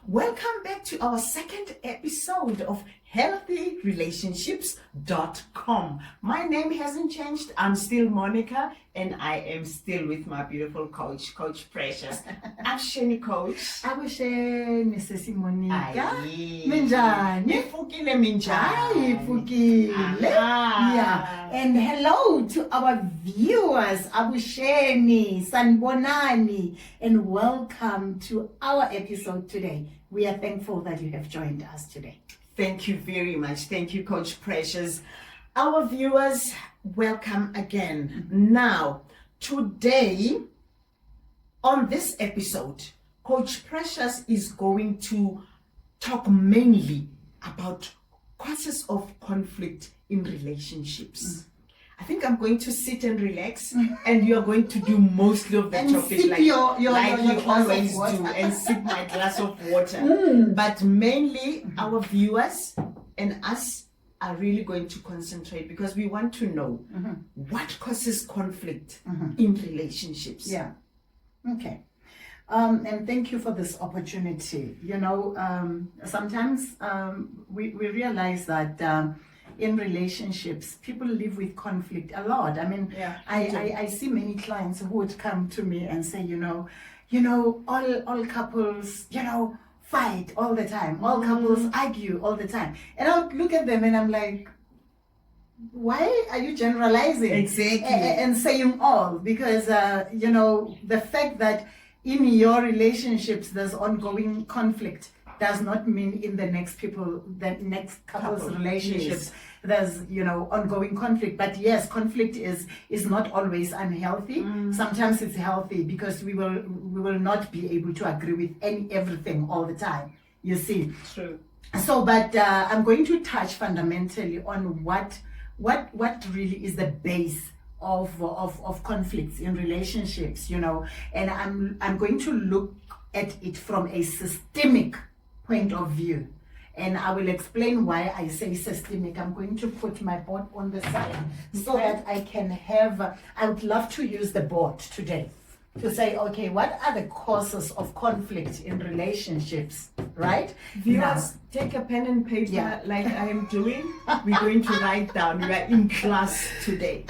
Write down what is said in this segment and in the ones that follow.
Welcome back to our second episode of HealthyRealationshipz.com. My name hasn't changed. I'm still Monica, and I am still with my beautiful coach, Coach Precious. Abusheni, Coach. Abusheni, Sisi Monica. Minjani? Nifukile minjani? Nifukile. Yeah. And hello to our viewers. Abusheni, Sanbonani, and welcome to our episode today. We are thankful that you have joined us today. Thank you very much. Thank you, Coach Precious. Our viewers, welcome again. Now, today, on this episode, Coach Precious is going to talk mainly about causes of conflict in relationships. I think I'm going to sit and relax, and you're going to do mostly of the topic like you always do, and sip my glass of water. But mainly our viewers and us are really going to concentrate because we want to know what causes conflict in relationships. Yeah. Okay. And thank you for this opportunity. You know, sometimes we realize that in relationships, people live with conflict a lot. I mean, I see many clients who would come to me and say, all couples, fight all the time. All couples argue all the time. And I would look at them and I'm like, why are you generalizing? Exactly. And saying all? Because, the fact that in your relationships there's ongoing conflict does not mean in the next couple's relationships there's ongoing conflict. But yes, conflict is not always unhealthy. Sometimes it's healthy because we will not be able to agree with everything all the time, you see. True. So but I'm going to touch fundamentally on what really is the base of conflicts in relationships, and I'm going to look at it from a systemic point of view, and I will explain why I say systemic. I'm going to put my board on the side so that I can have, I would love to use the board today to say, okay, what are the causes of conflict in relationships, right? Viewers, take a pen and paper like I am doing. We're going to write down. We are in class today.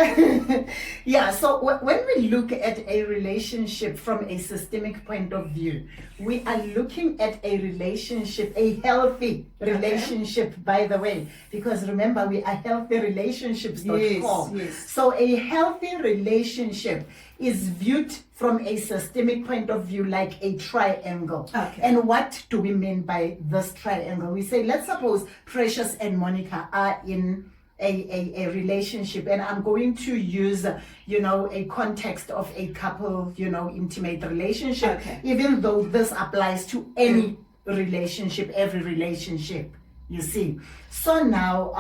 So when we look at a relationship from a systemic point of view, we are looking at a relationship, a healthy relationship, by the way, because remember, we are HealthyRealationshipz.com. Yes. So a healthy relationship is viewed from a systemic point of view like a triangle. Okay. And what do we mean by this triangle? We say, let's suppose Precious and Monica are in a relationship, and I'm going to use a context of a couple, intimate relationship, even though this applies to any relationship, every relationship, you see. So now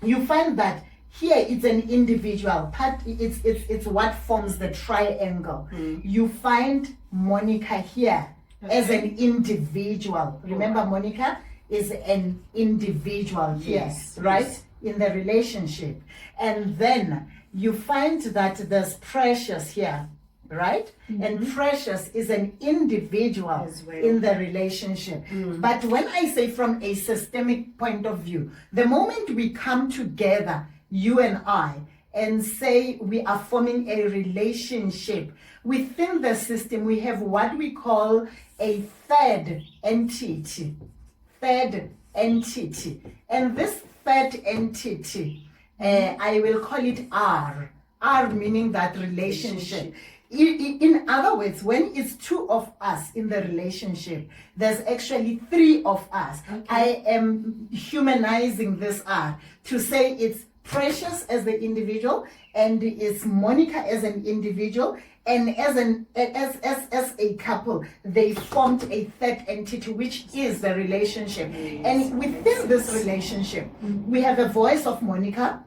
you find that here it's an individual part. It's what forms the triangle. You find Monica here as an individual. Remember, Monica is an individual here, right? In the relationship. And then you find that there's Precious here, right? And Precious is an individual in the relationship. But when I say from a systemic point of view, the moment we come together, you and I, and say we are forming a relationship, within the system we have what we call a third entity. And this third entity, I will call it R meaning that relationship. In other words, when it's two of us in the relationship, there's actually three of us. I am humanizing this R to say it's Precious as the individual, and it's Monica as an individual, And as a couple, they formed a third entity, which is the relationship. Yes. And within this relationship, we have a voice of Monica.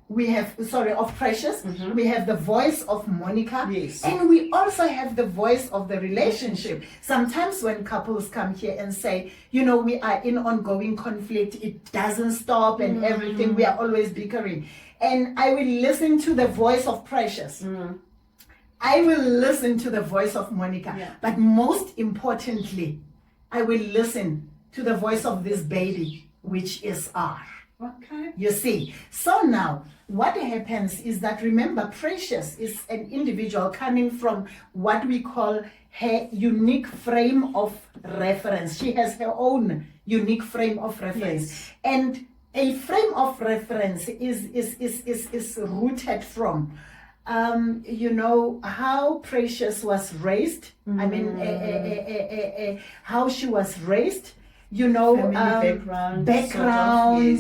We have, of Precious. We have the voice of Monica. Yes. And we also have the voice of the relationship. Sometimes when couples come here and say, we are in ongoing conflict, it doesn't stop and everything, we are always bickering. And I will listen to the voice of Precious. I will listen to the voice of Monica. Yeah. But most importantly, I will listen to the voice of this baby, which is R. Okay. You see, so now what happens is that, remember, Precious is an individual coming from what we call her unique frame of reference. She has her own unique frame of reference. Yes. And a frame of reference is rooted from how Precious was raised. I mean, how she was raised. Family background,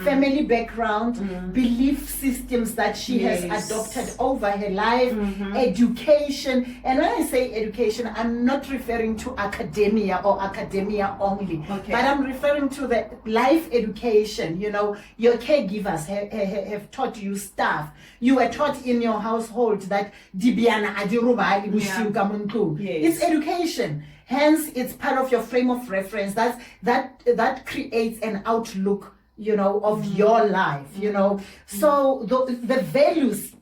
family background, belief systems that she has adopted over her life, education. And when I say education, I'm not referring to academia or academia only, but I'm referring to the life education. Your caregivers have taught you stuff. You were taught in your household that dibiana adirubali bushiu kamuntu. It's education. Hence, it's part of your frame of reference. That creates an outlook, of your life, So the values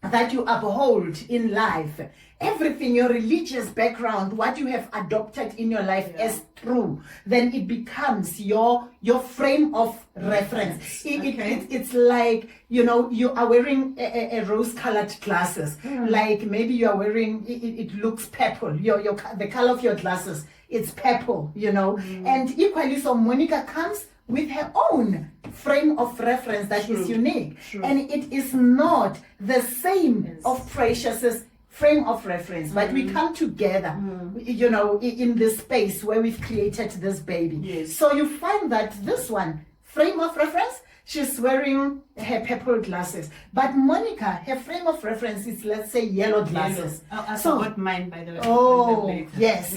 that you uphold in life, everything, your religious background, what you have adopted in your life as true, then it becomes your frame of reference. It's like, you are wearing a rose-colored glasses. Like maybe you are wearing, it looks purple. The color of your glasses, it's purple, And equally, so Monica comes with her own frame of reference that is unique. And it is not the same of Precious's frame of reference, but we come together, in this space where we've created this baby. So you find that this one, frame of reference, she's wearing her purple glasses. But Monica, her frame of reference is, let's say, yellow glasses. I forgot mine, by the way. Oh, yes.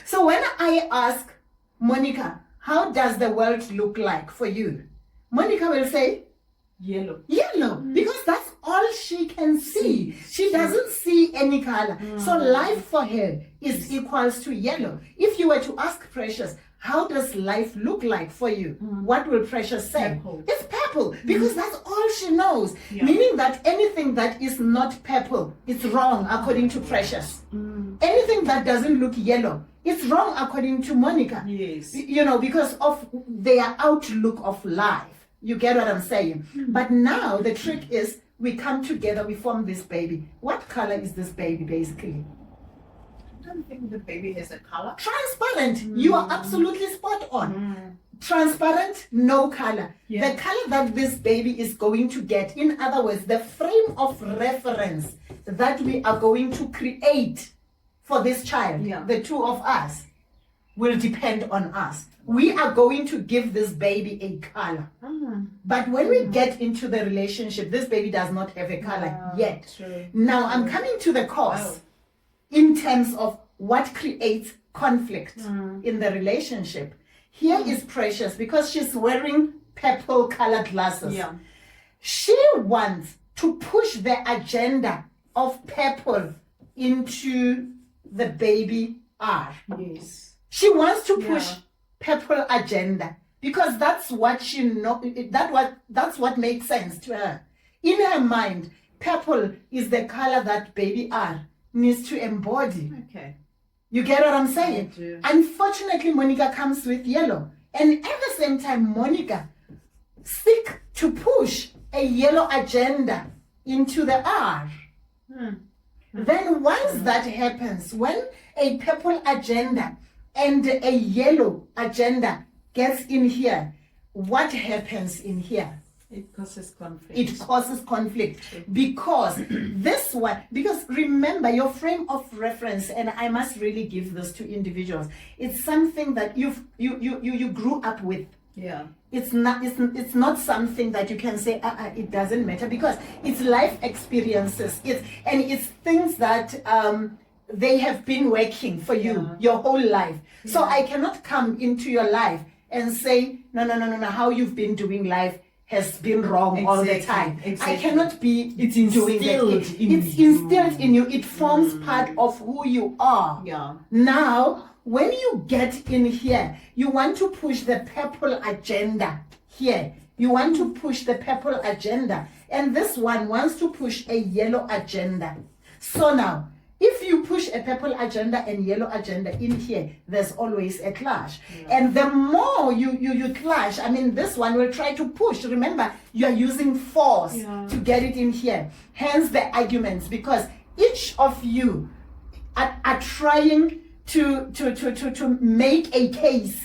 So when I ask Monica, how does the world look like for you? Monica will say, yellow. Because that's all she can see. She doesn't see any color. So life for her is equals to yellow. If you were to ask Precious, how does life look like for you? What will Precious say? Purple. It's purple, because that's all she knows. Meaning that anything that is not purple, it's wrong according to Precious. Anything that doesn't look yellow, it's wrong according to Monica. Yes. Because of their outlook of life. You get what I'm saying? But now the trick is, we come together, we form this baby. What color is this baby, basically? I don't think the baby has a color. Transparent. You are absolutely spot on. Transparent, no color. The color that this baby is going to get, in other words, the frame of reference that we are going to create for this child, the two of us, will depend on us. We are going to give this baby a color. But when we get into the relationship, this baby does not have a color yet. Now I'm coming to the cause in terms of what creates conflict in the relationship. Here is Precious, because she's wearing purple colored glasses. She wants to push the agenda of purple into the baby R. She wants to push purple agenda, because that's what she know. That's what makes sense to her. In her mind, purple is the color that baby R needs to embody. You get what I'm saying? I do. Unfortunately, Monica comes with yellow, and at the same time, Monica seek to push a yellow agenda into the R. Then once that happens, when a purple agenda and a yellow agenda gets in here, what happens in here? It causes conflict. It causes conflict because because remember, your frame of reference, and I must really give this to individuals, it's something that you grew up with. Yeah. It's not something that you can say it doesn't matter, because it's life experiences. It's things that they have been working for you your whole life. So I cannot come into your life and say no, how you've been doing life has been wrong all the time. Exactly. I cannot be It's doing that. It's instilled in you. It forms part of who you are. Yeah. Now, when you get in here, you want to push the purple agenda here. You want to push the purple agenda. And this one wants to push a yellow agenda. So now, if you push a purple agenda and yellow agenda in here, there's always a clash. Yeah. And the more you clash, I mean, this one will try to push. Remember, you're using force to get it in here. Hence the arguments, because each of you are trying to make a case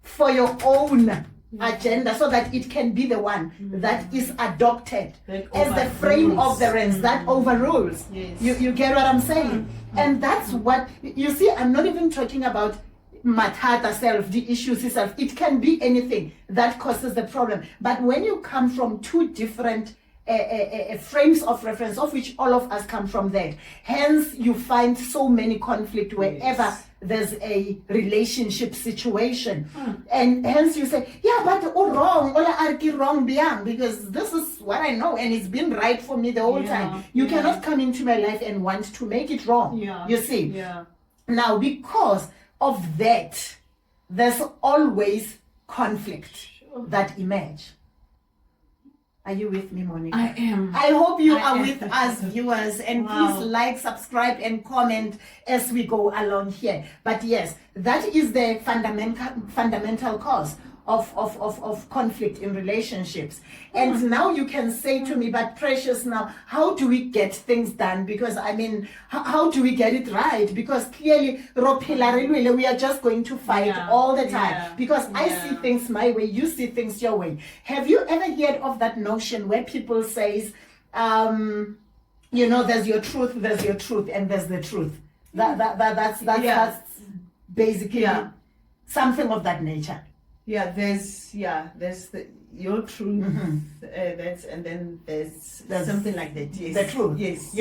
for your own agenda, so that it can be the one that is adopted as the frame of the reference that overrules. Yes. You get what I'm saying? And that's what you see. I'm not even talking about matata self, the issues itself. It can be anything that causes the problem. But when you come from two different frames of reference, of which all of us come from that, hence you find so many conflict wherever there's a relationship situation. And hence you say, yeah, but wrong, wrong, because this is what I know and it's been right for me the whole time. You cannot come into my life and want to make it wrong. You see? Now, because of that, there's always conflict that emerge. Are you with me, Monica? I am. I hope you are with us, viewers. And please like, subscribe, and comment as we go along here. But yes, that is the fundamental cause of conflict in relationships. And now you can say to me, but Precious, now, how do we get things done? Because I mean, how do we get it right? Because clearly, we are just going to fight all the time. Because I see things my way, you see things your way. Have you ever heard of that notion where people say, there's your truth, and there's the truth? That's basically something of that nature. There's your truth, and then there's something like that. Yes. The truth. Yes.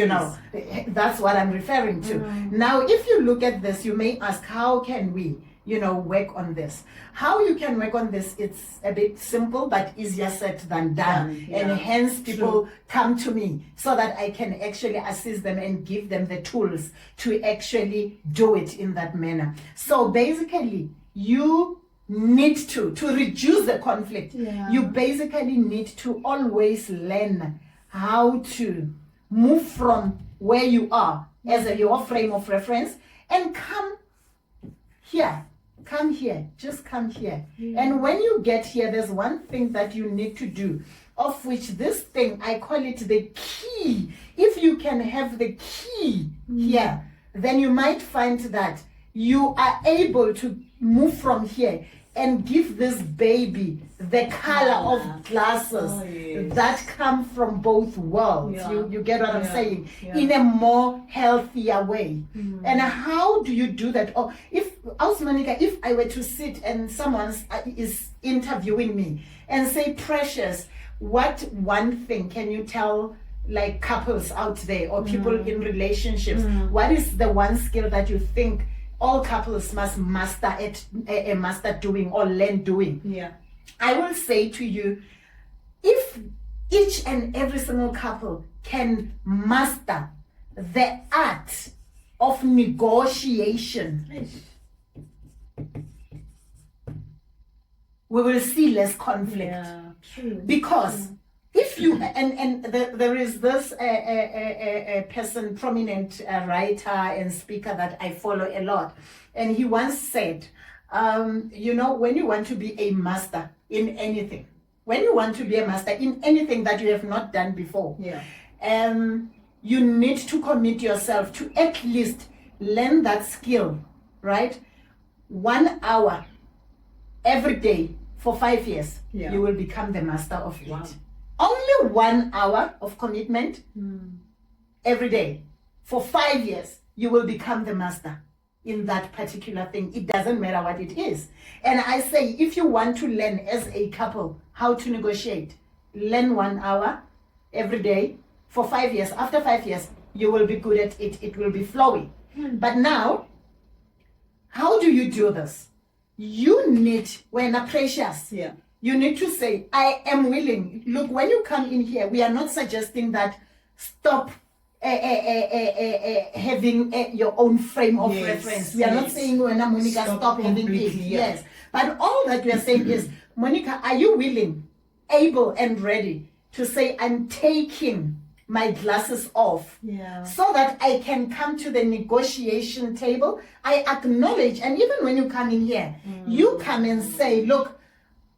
That's what I'm referring to. Now, if you look at this, you may ask, how can we, work on this? How you can work on this, it's a bit simple, but easier said than done. And hence people come to me so that I can actually assist them and give them the tools to actually do it in that manner. So basically, you need to reduce the conflict. You basically need to always learn how to move from where you are as your frame of reference and come here, just come here. And when you get here, there's one thing that you need to do, of which this thing, I call it the key. If you can have the key here, then you might find that you are able to move from here and give this baby the color of glasses that come from both worlds. You get what I'm saying? In a more healthier way. And how do you do that? Or if I were to sit and someone is interviewing me and say, Precious, what one thing can you tell like couples out there or people in relationships? What is the one skill that you think all couples must master doing or learn doing? I will say to you, if each and every single couple can master the art of negotiation, we will see less conflict. Because if you there is this a person, prominent writer and speaker that I follow a lot, and he once said, when you want to be a master in anything, that you have not done before, you need to commit yourself to at least learn that skill, right? 1 hour every day for 5 years, you will become the master of it. Only 1 hour of commitment every day for 5 years, you will become the master. in that particular thing. It doesn't matter what it is. And I say, if you want to learn as a couple how to negotiate, learn 1 hour every day for 5 years. After 5 years, you will be good at it. It will be flowing. But now, how do you do this? You need, when a precious, you need to say, I am willing. Look, when you come in here, we are not suggesting that stop having your own frame of reference. We are not saying, when Monica, stop having it. Yes. But all that we are saying is, Monica, are you willing, able, and ready to say, I'm taking my glasses off so that I can come to the negotiation table? I acknowledge, and even when you come in here, you come and say, look,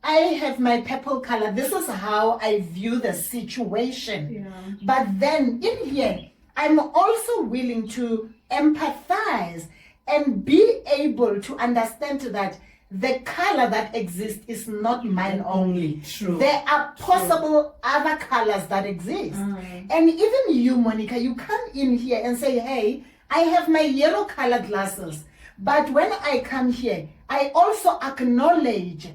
I have my purple color. This is how I view the situation. But then in here, I'm also willing to empathize and be able to understand that the color that exists is not mine only. True. There are possible other colors that exist. And even you, Monica, you come in here and say, hey, I have my yellow color glasses. But when I come here, I also acknowledge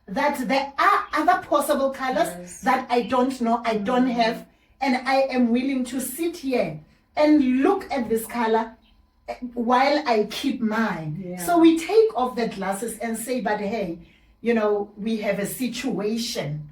that there are other possible colors that I don't know, I don't have, and I am willing to sit here and look at this color while I keep mine. So we take off the glasses and say, but hey, you know, we have a situation.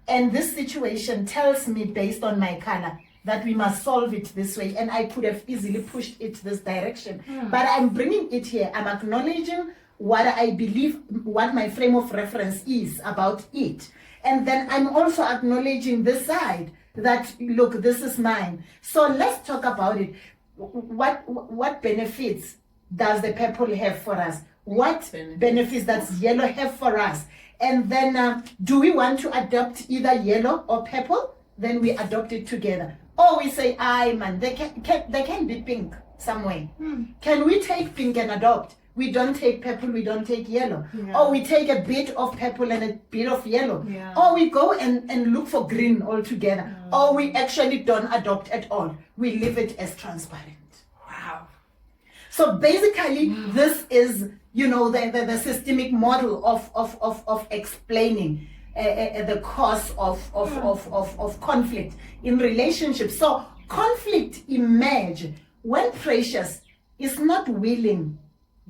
And this situation tells me, based on my color, that we must solve it this way. And I could have easily pushed it this direction. But I'm bringing it here. I'm acknowledging what I believe, what my frame of reference is about it. And then I'm also acknowledging this side that, look, this is mine. So let's talk about it. What benefits does the purple have for us? What benefits does yellow have for us? And then do we want to adopt either yellow or purple? Then we adopt it together. Or we say, aye man, they can be pink somewhere. Can we take pink and adopt? We don't take purple, we don't take yellow. Or we take a bit of purple and a bit of yellow. Or we go and look for green altogether. Or we actually don't adopt at all. We leave it as transparent. Wow. So basically, this is, you know, the systemic model of explaining the cause of conflict in relationships. So conflict emerge when Precious is not willing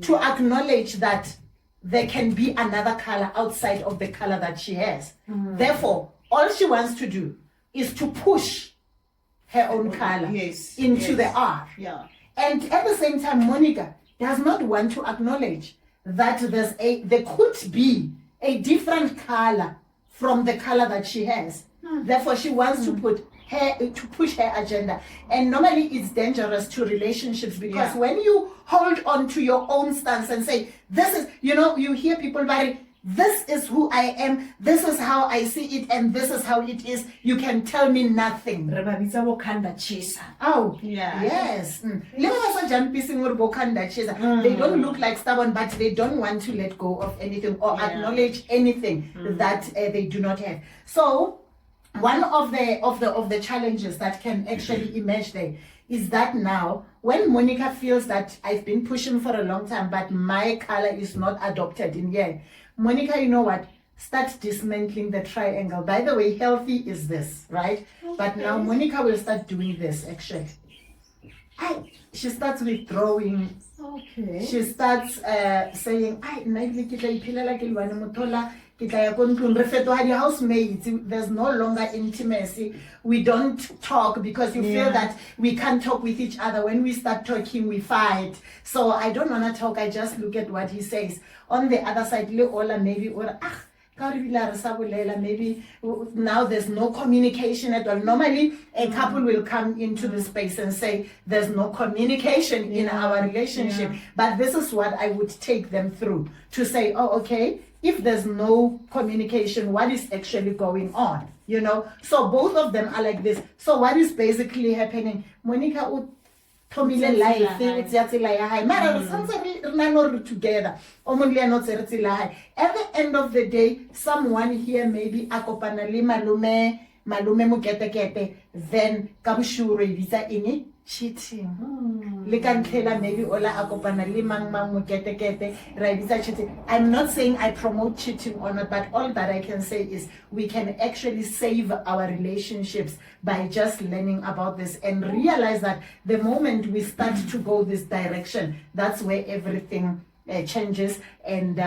to acknowledge that there can be another color outside of the color that she has. Therefore, all she wants to do is to push her own color into the R. And at the same time, Monica does not want to acknowledge that there could be a different color from the color that she has. Therefore, she wants to push her agenda. And normally it's dangerous to relationships because when you hold on to your own stance and say, this is, you know, you hear people by, this is who I am, this is how I see it, and this is how it is, you can tell me nothing. Oh, yes. They don't look like stubborn, but they don't want to let go of anything or acknowledge anything that they do not have. So one of the challenges that can actually emerge there is that now when Monica feels that I've been pushing for a long time but my color is not adopted in here, Monica, you know what, start dismantling the triangle. By the way, healthy is this, right? But now Monica will start doing this actually. She starts withdrawing. She starts saying, housemates, there's no longer intimacy. We don't talk because you feel that we can't talk with each other. When we start talking, we fight. So I don't want to talk. I just look at what he says. On the other side, maybe maybe now there's no communication at all. Normally, a couple will come into the space and say, there's no communication in our relationship. But this is what I would take them through to say, oh, okay, if there's no communication, what is actually going on? You know, so both of them are like this. So what is basically happening? Monica together. At the end of the day, someone here maybe akopana le malume malume mokete-kete, then ka bosure e bitsa eng? Cheating. Le ka ntlhela maybe ola a kopana le mang mokete-kete, ra e bitsa cheating. I'm not saying I promote cheating or not, but all that I can say is we can actually save our relationships by just learning about this and realize that the moment we start to go this direction, that's where everything changes. And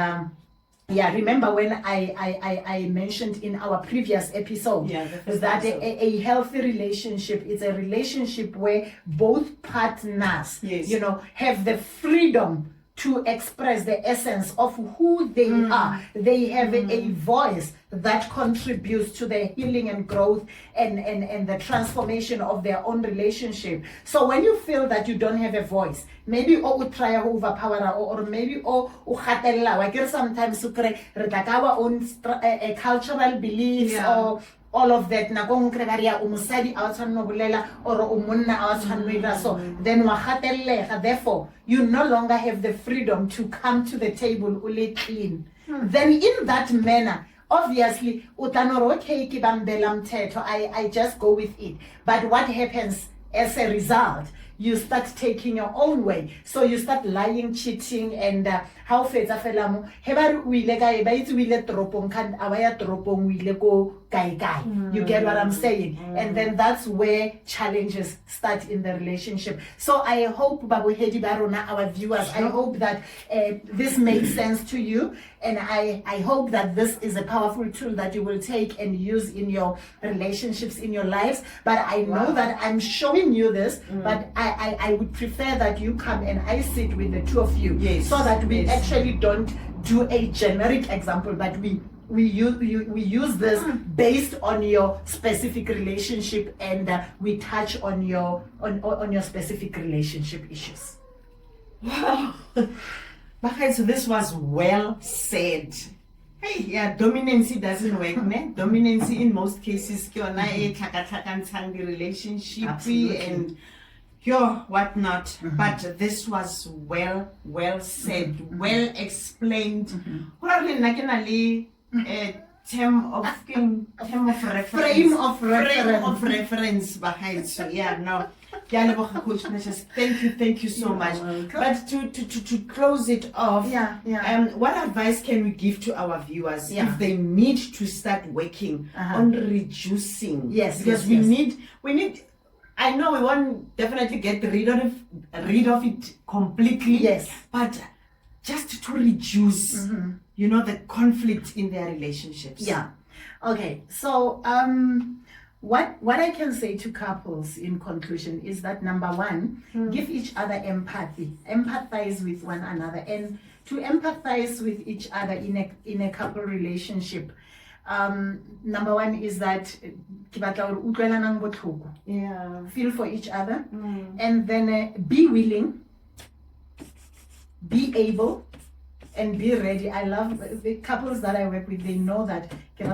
yeah, remember when I mentioned in our previous episode that a healthy relationship is a relationship where both partners, you know, have the freedom to express the essence of who they are. They have a voice that contributes to the healing and growth and the transformation of their own relationship. So when you feel that you don't have a voice, maybe you try to overpower or maybe you sometimes our own cultural beliefs or all of that na go nkrebaria o mosadi a tshwanno bolela or o monna a tshwanno so then wa gatellega, therefore you no longer have the freedom to come to the table ule clean. Then in that manner, obviously okay ke bambela mthetho, I just go with it. But what happens as a result? You start taking your own way. So you start lying, cheating, and how fetsa fela mo heba o ile kae ba itse o ile toropong kan a ba ya toropong o ile ko kae. You get what I'm saying? And then that's where challenges start in the relationship. So I hope babohedi ba rona, our viewers, I hope that this makes sense to you, and I hope that this is a powerful tool that you will take and use in your relationships, in your lives. But I know that I'm showing you this, but I would prefer that you come and I sit with the two of you, so that we actually don't do a generic example, but we use this based on your specific relationship, and we touch on your specific relationship issues. Wow. So this was well said. Hey, yeah, dominancy doesn't work, ne? Dominancy in most cases, the relationship and whatnot. But this was well said, well explained. Term of reference. Frame of reference behind. So yeah, no. Coach Precious, thank you so much. But to close it off, what advice can we give to our viewers if they need to start working on reducing? Because we need. I know we won't definitely get rid of it completely. But just to reduce, the conflict in their relationships. Okay. So what I can say to couples in conclusion is that number one, give each other empathy, empathize with one another, and to empathize with each other in a couple relationship. Number one is that feel for each other, and then be willing, be able, and be ready. I love the couples that I work with. They know that you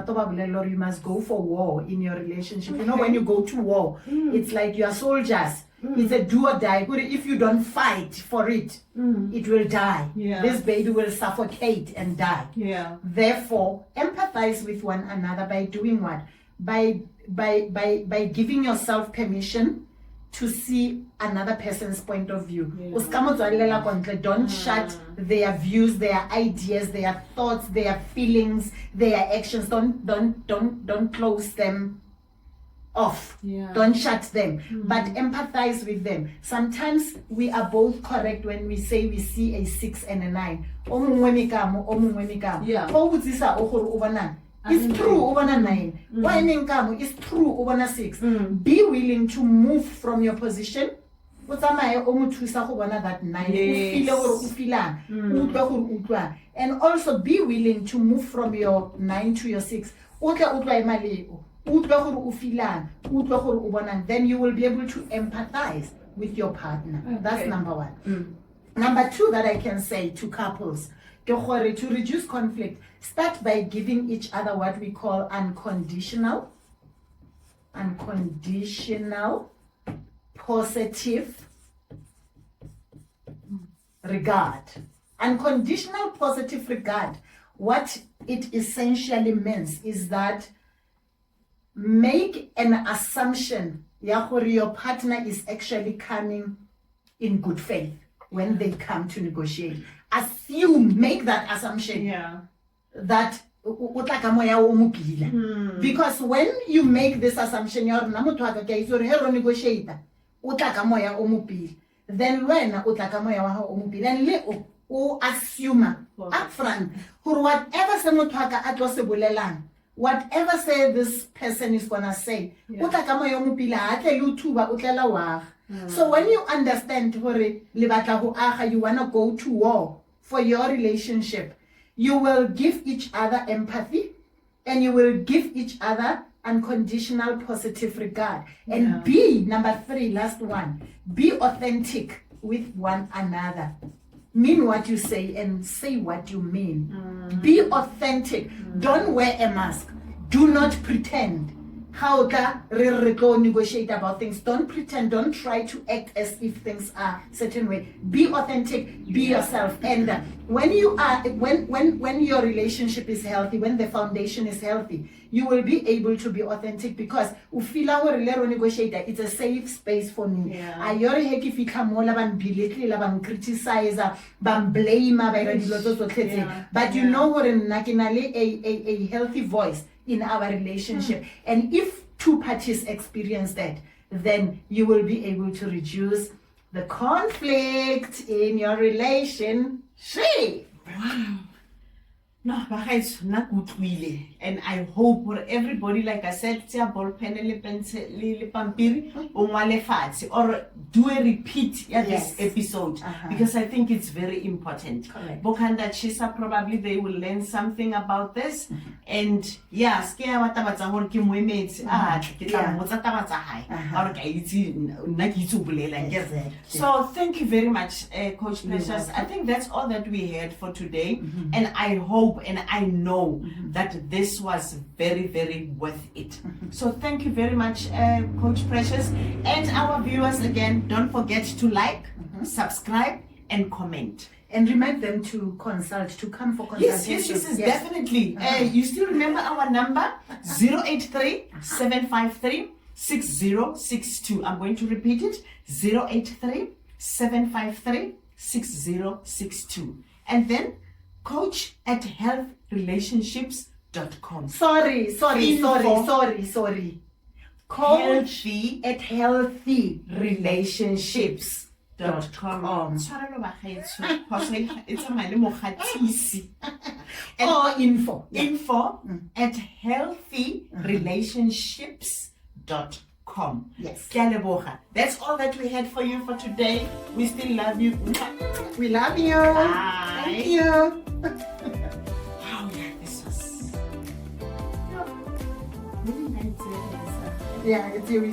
must go for war in your relationship. You know, when you go to war, it's like you are soldiers. It's a do or die. If you don't fight for it, it will die. This baby will suffocate and die. Therefore, empathize with one another by doing what? By giving yourself permission to see another person's point of view. Don't shut their views, their ideas, their thoughts, their feelings, their actions. Don't close them off. Don't shut them, but empathize with them. Sometimes we are both correct when we say we see a 6 and a 9. It's true over a 9. Why it's true over a 6. Be willing to move from your position. That 9. And also be willing to move from your 9 to your 6. Then you will be able to empathize with your partner. That's number one. Number two that I can say to couples, to reduce conflict, start by giving each other what we call unconditional, positive regard. Unconditional positive regard, what it essentially means is that make an assumption ya gore your partner is actually coming in good faith when they come to negotiate. Make that assumption that because when you make this assumption, then when o assume upfront whatever say this person is gonna say, so when you understand you wanna go to war for your relationship, you will give each other empathy and you will give each other unconditional positive regard. And be, number 3, last one, be authentic with one another. Mean what you say and say what you mean. Be authentic. Don't wear a mask. Do not pretend. How negotiate about things. Don't pretend. Don't try to act as if things are a certain way. Be authentic. Be yourself. And when you are, when your relationship is healthy, when the foundation is healthy, you will be able to be authentic because negotiator, it's a safe space for me. I criticize, blame, but you know what a healthy voice in our relationship. And if 2 parties experience that, then you will be able to reduce the conflict in your relationship. Wow. No, guys, not good really. And I hope for everybody, like I said, ball pen or do a repeat this episode because I think it's very important. Bokanda Chisa, probably they will learn something about this. And so thank you very much, Coach Precious. I think that's all that we had for today. And I hope and I know that this was very, very worth it. So thank you very much, Coach Precious. And our viewers, again, don't forget to like, subscribe, and comment. And remind them to consult, to come for consultation. Yes, definitely. You still remember our number? 083-753-6062. I'm going to repeat it. 083-753-6062. And then coach at HealthyRealationshipz.com. Sorry. Coach at HealthyRealationshipz.com. Or info at HealthyRealationshipz.com. Yes. That's all that we had for you for today. We still love you. We love you. Bye. Thank you. Wow, this was really nice. Yeah, it's your